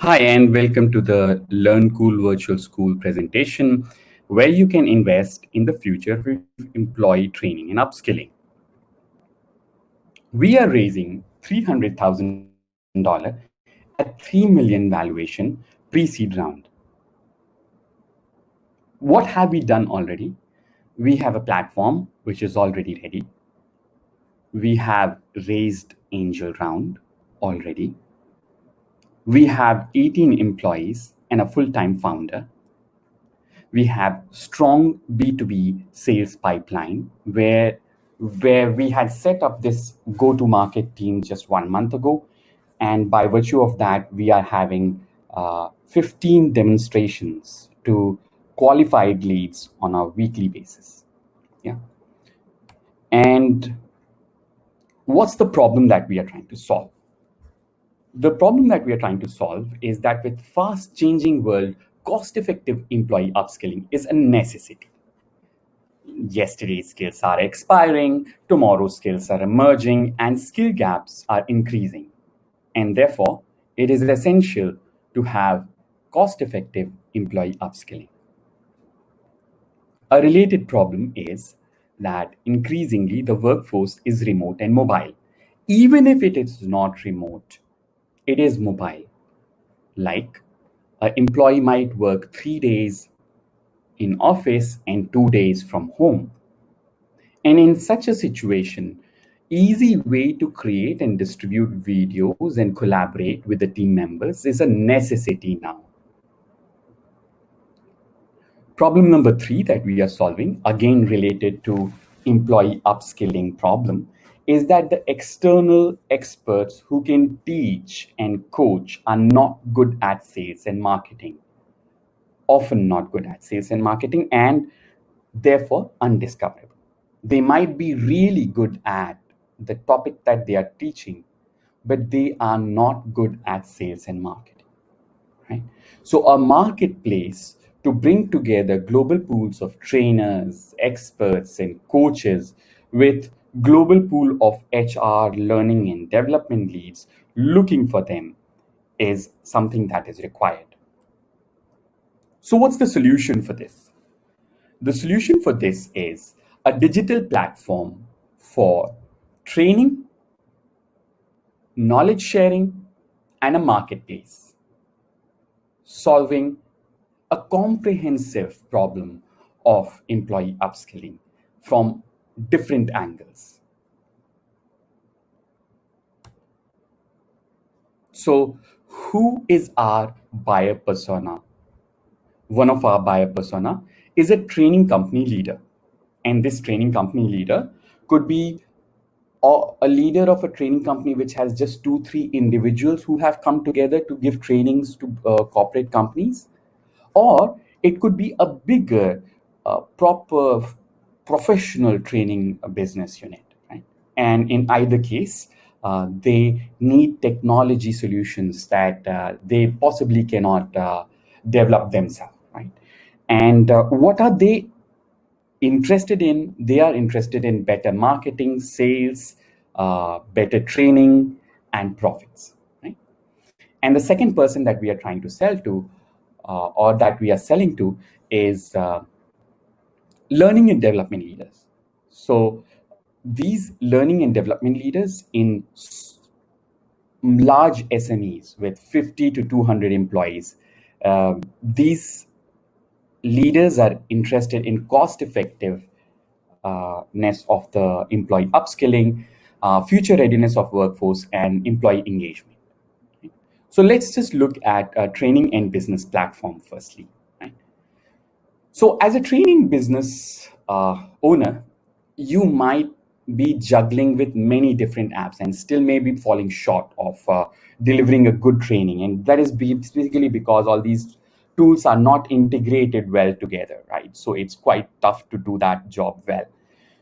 Hi, and welcome to the Learn Cool Virtual School presentation, where you can invest in the future with employee training and upskilling. We are raising $300,000 at 3 million valuation pre-seed round. What have we done already? We have a platform which is already ready. We have raised angel round already. We have 18 employees and a full-time founder. We have strong B2B sales pipeline where we had set up this go-to-market team just 1 month ago. And by virtue of that, we are having 15 demonstrations to qualified leads on a weekly basis. Yeah. And what's the problem that we are trying to solve? The problem that we are trying to solve is that with fast changing world, cost-effective employee upskilling is a necessity. Yesterday's skills are expiring, tomorrow's skills are emerging, and skill gaps are increasing. And therefore, it is essential to have cost-effective employee upskilling. A related problem is that increasingly the workforce is remote and mobile. Even if it is not remote, it is mobile. Like an employee might work 3 days in office and 2 days from home. And in such a situation, easy way to create and distribute videos and collaborate with the team members is a necessity now. Problem number 3 that we are solving, again related to employee upskilling problem, is that the external experts who can teach and coach are not good at sales and marketing, often not good at sales and marketing, and therefore undiscoverable. They might be really good at the topic that they are teaching, but they are not good at sales and marketing, right? So a marketplace to bring together global pools of trainers, experts, and coaches with global pool of HR learning and development leads looking for them is something that is required. So what's the solution for this? The solution for this is a digital platform for training, knowledge sharing, and a marketplace, solving a comprehensive problem of employee upskilling from different angles. So, who is our buyer persona? One of our buyer persona is a training company leader. And this training company leader could be or a leader of a training company which has just 2 3 individuals who have come together to give trainings to corporate companies, or it could be a bigger proper professional training business unit, right? And in either case, they need technology solutions that they possibly cannot develop themselves, right? And what are they interested in? They are interested in better marketing, sales, better training, and profits, right? And the second person that we are trying to sell to, or that we are selling to, is learning and development leaders. So these learning and development leaders in large SMEs with 50 to 200 employees, these leaders are interested in cost effectiveness of the employee upskilling, future readiness of workforce, and employee engagement. So let's just look at a training and business platform firstly. Right? So as a training business owner, you might be juggling with many different apps and still may be falling short of delivering a good training. And that is basically because all these tools are not integrated well together, right? So it's quite tough to do that job well.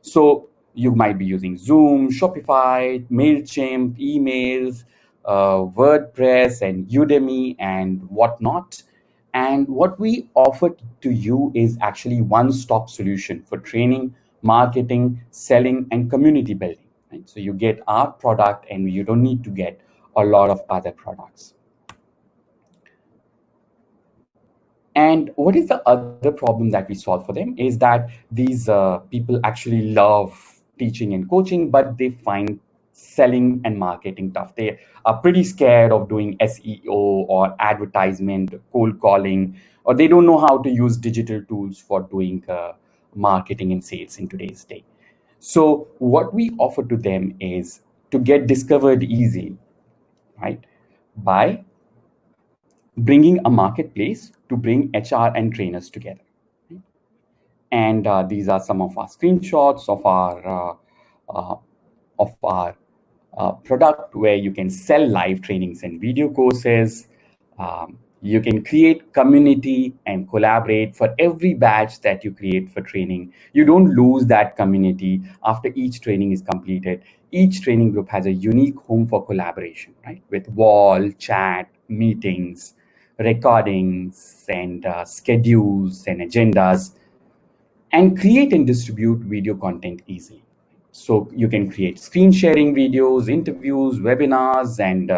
So you might be using Zoom, Shopify, MailChimp, emails, WordPress, and Udemy, and whatnot. And what we offer to you is actually one-stop solution for training, marketing, selling, and community building. Right? So you get our product, and you don't need to get a lot of other products. And what is the other problem that we solve for them is that these people actually love teaching and coaching, but they find selling and marketing tough. They are pretty scared of doing SEO or advertisement, cold calling, or they don't know how to use digital tools for doing marketing and sales in today's day. So what we offer to them is to get discovered easily, right? By bringing a marketplace to bring HR and trainers together. And these are some of our screenshots uh, of our product where you can sell live trainings and video courses. You can create community and collaborate for every batch that you create for training. You don't lose that community after each training is completed. Each training group has a unique home for collaboration, right? With wall, chat, meetings, recordings, and schedules and agendas, and create and distribute video content easily. So you can create screen sharing videos, interviews, webinars, and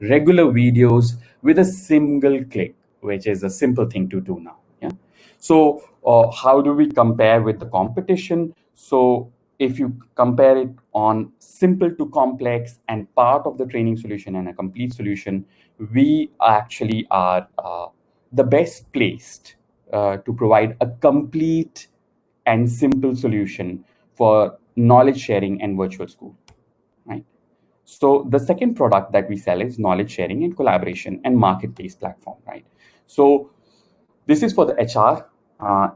regular videos with a single click, which is a simple thing to do now. Yeah. So how do we compare with the competition? So if you compare it on simple to complex and part of the training solution and a complete solution, we actually are the best placed to provide a complete and simple solution for knowledge sharing and virtual school, right? So the second product that we sell is knowledge sharing and collaboration and marketplace platform, right? So this is for the HR,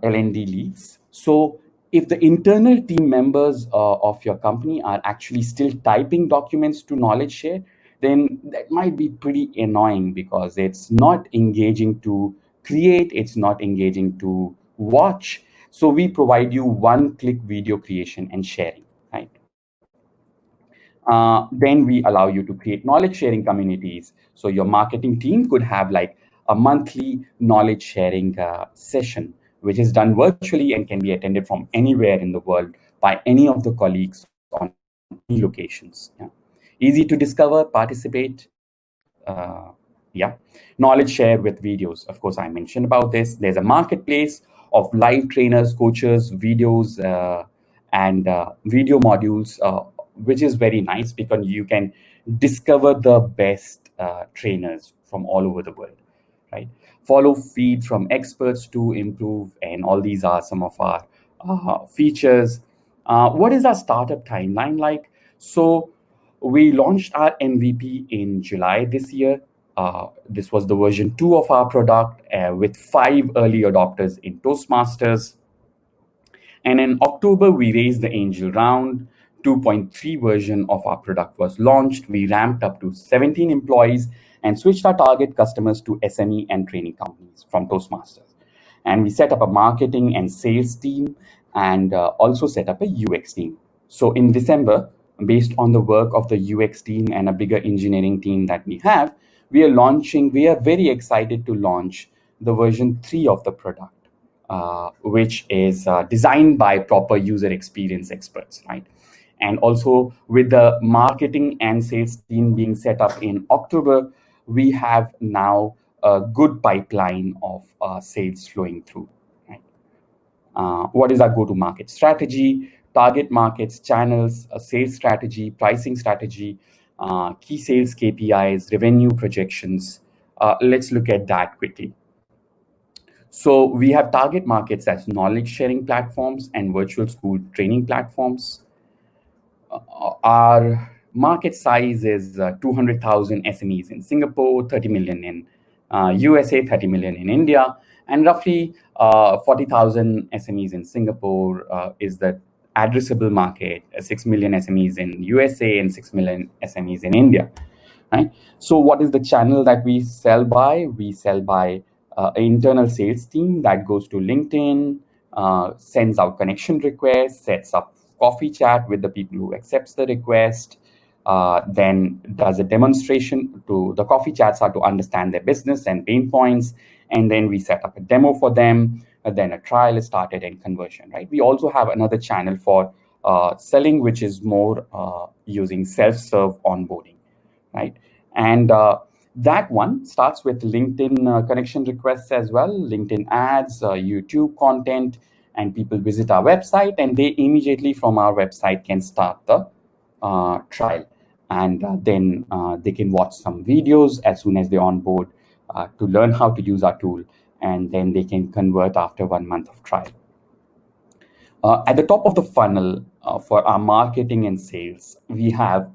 L&D leads. So if the internal team members of your company are actually still typing documents to knowledge share, then that might be pretty annoying because it's not engaging to create, it's not engaging to watch. So we provide you one-click video creation and sharing, right? Then we allow you to create knowledge sharing communities. So your marketing team could have like a monthly knowledge sharing session, which is done virtually and can be attended from anywhere in the world by any of the colleagues on any locations. Yeah. Easy to discover, participate. Yeah. Knowledge share with videos. Of course, I mentioned about this. There's a marketplace of live trainers, coaches, videos, and video modules, which is very nice because you can discover the best trainers from all over the world, right? Follow feed from experts to improve, and all these are some of our features. What is our startup timeline like? So we launched our MVP in July this year. This was the version 2 of our product with 5 early adopters in Toastmasters. And in October, we raised the angel round. 2.3 version of our product was launched. We ramped up to 17 employees and switched our target customers to SME and training companies from Toastmasters. And we set up a marketing and sales team and also set up a UX team. So in December, based on the work of the UX team and a bigger engineering team that we have, we are very excited to launch the version 3 of the product. Which is designed by proper user experience experts, right? And also with the marketing and sales team being set up in October, we have now a good pipeline of sales flowing through, right? What is our go-to-market strategy? Target markets, channels, a sales strategy, pricing strategy, key sales KPIs, revenue projections. Let's look at that quickly. So we have target markets as knowledge sharing platforms and virtual school training platforms. Our market size is 200,000 SMEs in Singapore, 30 million in USA, 30 million in India, and roughly 40,000 SMEs in Singapore is the addressable market, 6 million SMEs in USA and 6 million SMEs in India, right? So what is the channel that we sell by? We sell by an internal sales team that goes to LinkedIn, sends out connection requests, sets up coffee chat with the people who accepts the request, then does a demonstration to the coffee chats are to understand their business and pain points, and then we set up a demo for them, then a trial is started and conversion, right? We also have another channel for selling, which is more using self-serve onboarding, right? And That one starts with LinkedIn connection requests as well, LinkedIn ads, YouTube content, and people visit our website, and they immediately from our website can start the trial. And then they can watch some videos as soon as they onboard to learn how to use our tool, and then they can convert after 1 month of trial. At the top of the funnel for our marketing and sales, we have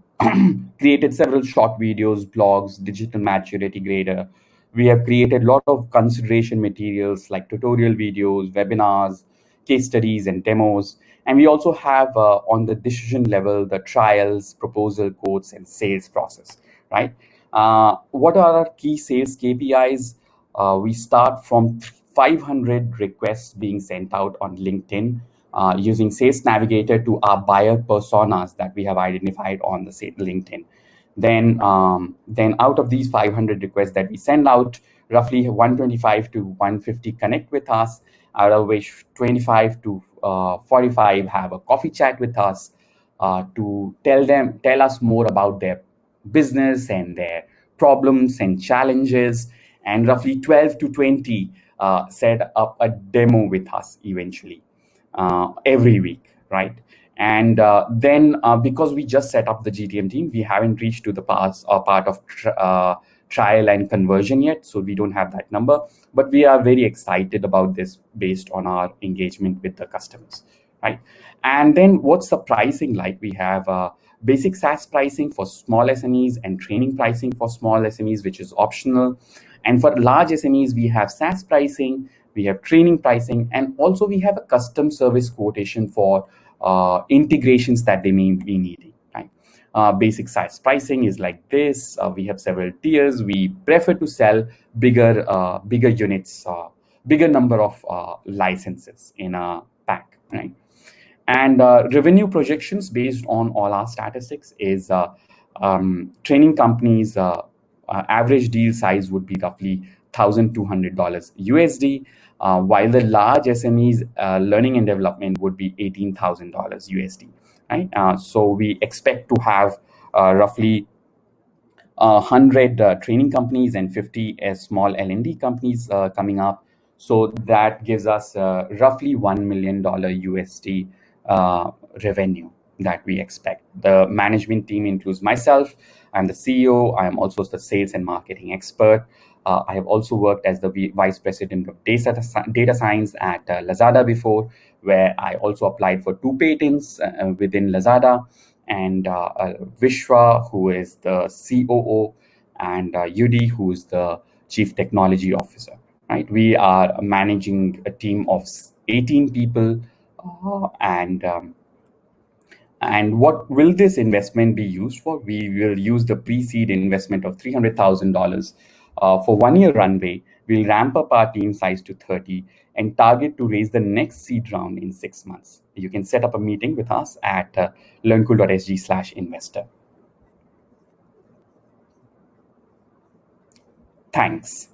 created several short videos, blogs, digital maturity grader. We have created a lot of consideration materials like tutorial videos, webinars, case studies, and demos. And we also have on the decision level the trials, proposal quotes, and sales process, right? What are our key sales KPIs? We start from 500 requests being sent out on LinkedIn using Sales Navigator to our buyer personas that we have identified on the LinkedIn. Then out of these 500 requests that we send out, roughly 125 to 150 connect with us, out of which 25 to 45 have a coffee chat with us to tell us more about their business and their problems and challenges, and roughly 12 to 20 set up a demo with us eventually every week, right? And then because we just set up the GTM team, we haven't reached to the part of trial and conversion yet, so we don't have that number, but we are very excited about this based on our engagement with the customers, right? And then what's the pricing like? We have basic SaaS pricing for small SMEs and training pricing for small SMEs, which is optional. And for large SMEs, we have SaaS pricing, we have training pricing, and also we have a custom service quotation for integrations that they may be needing, right? Basic SaaS pricing is like this. We have several tiers. We prefer to sell bigger units, bigger number of licenses in a pack, right? And revenue projections based on all our statistics is training companies average deal size would be roughly $1,200 USD, while the large SMEs learning and development would be $18,000 USD, right? So we expect to have roughly 100 training companies and 50 small L&D companies coming up. So that gives us roughly $1 million USD revenue that we expect. The management team includes myself. I'm the CEO. I'm also the sales and marketing expert. I have also worked as the vice president of data science at Lazada before, where I also applied for 2 patents within Lazada. And Vishwa, who is the COO, and Yudi, who is the chief technology officer. Right, we are managing a team of 18 people, and what will this investment be used for? We will use the pre-seed investment of $300,000 for 1-year runway. We'll ramp up our team size to 30 and target to raise the next seed round in 6 months. You can set up a meeting with us at learncool.sg/investor. Thanks.